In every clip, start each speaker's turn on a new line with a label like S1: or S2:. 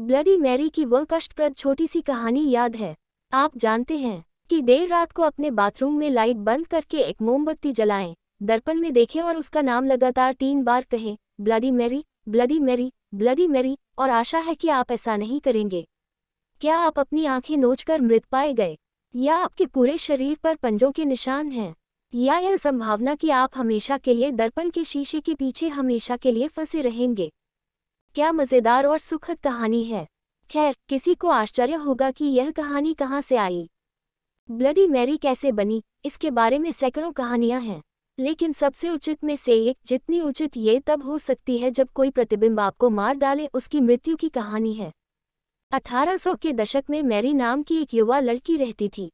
S1: Bloody Mary की वह कष्टप्रद छोटी सी कहानी याद है। आप जानते हैं कि देर रात को अपने बाथरूम में लाइट बंद करके एक मोमबत्ती जलाएं, दर्पण में देखें और उसका नाम लगातार 3 बार कहें, bloody Mary, bloody Mary, bloody Mary, और आशा है कि आप ऐसा नहीं करेंगे। क्या आप अपनी आंखें नोचकर मृत पाए गए? या आपके पूरे शरीर पर पंजों के निशान हैं? या यह संभावना कि आप हमेशा के लिए दर्पण के शीशे के पीछे हमेशा के लिए फंसे रहेंगे? क्या मज़ेदार और सुखद कहानी है। खैर, किसी को आश्चर्य होगा कि यह कहानी कहाँ से आई। ब्लडी मैरी कैसे बनी, इसके बारे में सैकड़ों कहानियां हैं, लेकिन सबसे उचित में से एक, जितनी उचित ये तब हो सकती है जब कोई प्रतिबिंब आपको मार डाले, उसकी मृत्यु की कहानी है। 1800 के दशक में मैरी नाम की एक युवा लड़की रहती थी।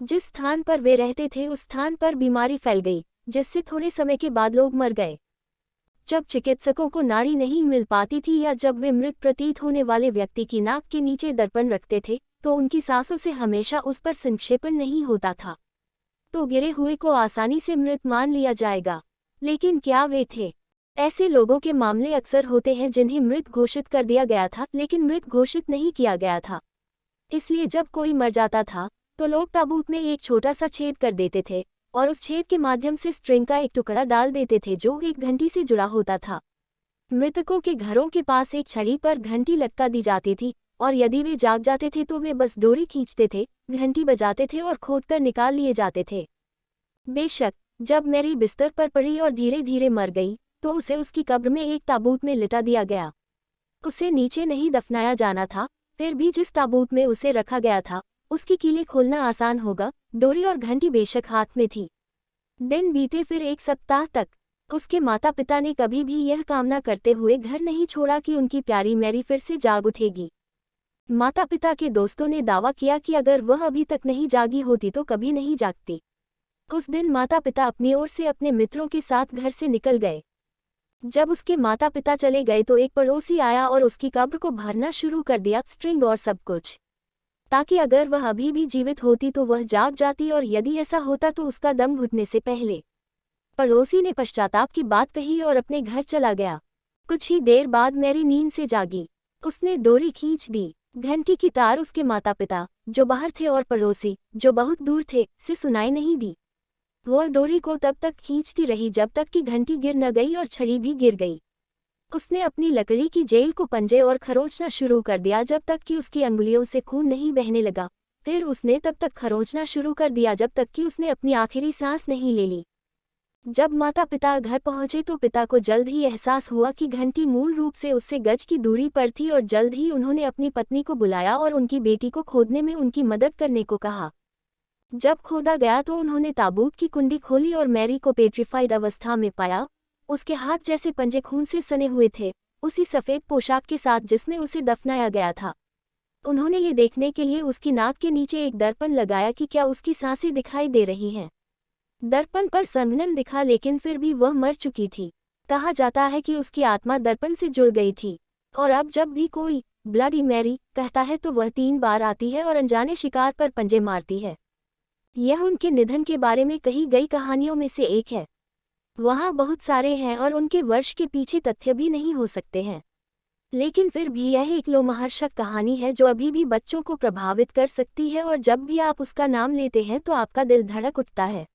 S1: जिस स्थान पर वे रहते थे उस स्थान पर बीमारी फैल गई, जिससे थोड़े समय के बाद लोग मर गए। जब चिकित्सकों को नाड़ी नहीं मिल पाती थी या जब वे मृत प्रतीत होने वाले व्यक्ति की नाक के नीचे दर्पण रखते थे, तो उनकी सांसों से हमेशा उस पर संक्षेपण नहीं होता था, तो गिरे हुए को आसानी से मृत मान लिया जाएगा। लेकिन क्या वे थे? ऐसे लोगों के मामले अक्सर होते हैं जिन्हें मृत घोषित कर दिया गया था, लेकिन मृत घोषित नहीं किया गया था। इसलिए जब कोई मर जाता था तो लोग ताबूत में एक छोटा सा छेद कर देते थे और उस छेद के माध्यम से स्ट्रिंग का एक टुकड़ा डाल देते थे जो एक घंटी से जुड़ा होता था। मृतकों के घरों के पास एक छड़ी पर घंटी लटका दी जाती थी, और यदि वे जाग जाते थे तो वे बस डोरी खींचते थे, घंटी बजाते थे और खोदकर निकाल लिए जाते थे। बेशक, जब मैरी बिस्तर पर पड़ी और धीरे धीरे मर गई, तो उसे उसकी कब्र में एक ताबूत में लिटा दिया गया। उसे नीचे नहीं दफनाया जाना था, फिर भी जिस ताबूत में उसे रखा गया था उसकी कीलें खोलना आसान होगा। डोरी और घंटी बेशक हाथ में थी। दिन बीते, फिर 1 सप्ताह तक उसके माता पिता ने कभी भी यह कामना करते हुए घर नहीं छोड़ा कि उनकी प्यारी मैरी फिर से जाग उठेगी। माता पिता के दोस्तों ने दावा किया कि अगर वह अभी तक नहीं जागी होती तो कभी नहीं जागती। उस दिन माता पिता अपनी ओर से अपने मित्रों के साथ घर से निकल गए। जब उसके माता पिता चले गए तो एक पड़ोसी आया और उसकी कब्र को भरना शुरू कर दिया, स्ट्रिंग और सब कुछ, ताकि अगर वह अभी भी जीवित होती तो वह जाग जाती, और यदि ऐसा होता तो उसका दम घुटने से पहले। पड़ोसी ने पश्चाताप की बात कही और अपने घर चला गया। कुछ ही देर बाद मैरी नींद से जागी। उसने डोरी खींच दी। घंटी की तार उसके माता पिता, जो बाहर थे, और पड़ोसी, जो बहुत दूर थे, से सुनाई नहीं दी। वह डोरी को तब तक खींचती रही जब तक कि घंटी गिर न गई और छड़ी भी गिर गई। उसने अपनी लकड़ी की जेल को पंजे और खरोंचना शुरू कर दिया जब तक कि उसकी अंगुलियों से खून नहीं बहने लगा। फिर उसने तब तक खरोंचना शुरू कर दिया जब तक कि उसने अपनी आखिरी सांस नहीं ले ली। जब माता पिता घर पहुंचे तो पिता को जल्द ही एहसास हुआ कि घंटी मूल रूप से उससे गज की दूरी पर थी, और जल्द ही उन्होंने अपनी पत्नी को बुलाया और उनकी बेटी को खोदने में उनकी मदद करने को कहा। जब खोदा गया तो उन्होंने ताबूत की कुंडी खोली और मैरी को पेट्रीफाइड अवस्था में पाया। उसके हाथ जैसे पंजे खून से सने हुए थे, उसी सफ़ेद पोशाक के साथ जिसमें उसे दफनाया गया था। उन्होंने ये देखने के लिए उसकी नाक के नीचे एक दर्पण लगाया कि क्या उसकी सांसें दिखाई दे रही हैं। दर्पण पर संघनन दिखा, लेकिन फिर भी वह मर चुकी थी। कहा जाता है कि उसकी आत्मा दर्पण से जुड़ गई थी, और अब जब भी कोई ब्लडी मैरी कहता है तो वह 3 बार आती है और अनजाने शिकार पर पंजे मारती है। यह उनके निधन के बारे में कही गई कहानियों में से एक है। वहाँ बहुत सारे हैं और उनके वर्ष के पीछे तथ्य भी नहीं हो सकते हैं, लेकिन फिर भी यह एक लोमहर्षक कहानी है जो अभी भी बच्चों को प्रभावित कर सकती है, और जब भी आप उसका नाम लेते हैं तो आपका दिल धड़क उठता है।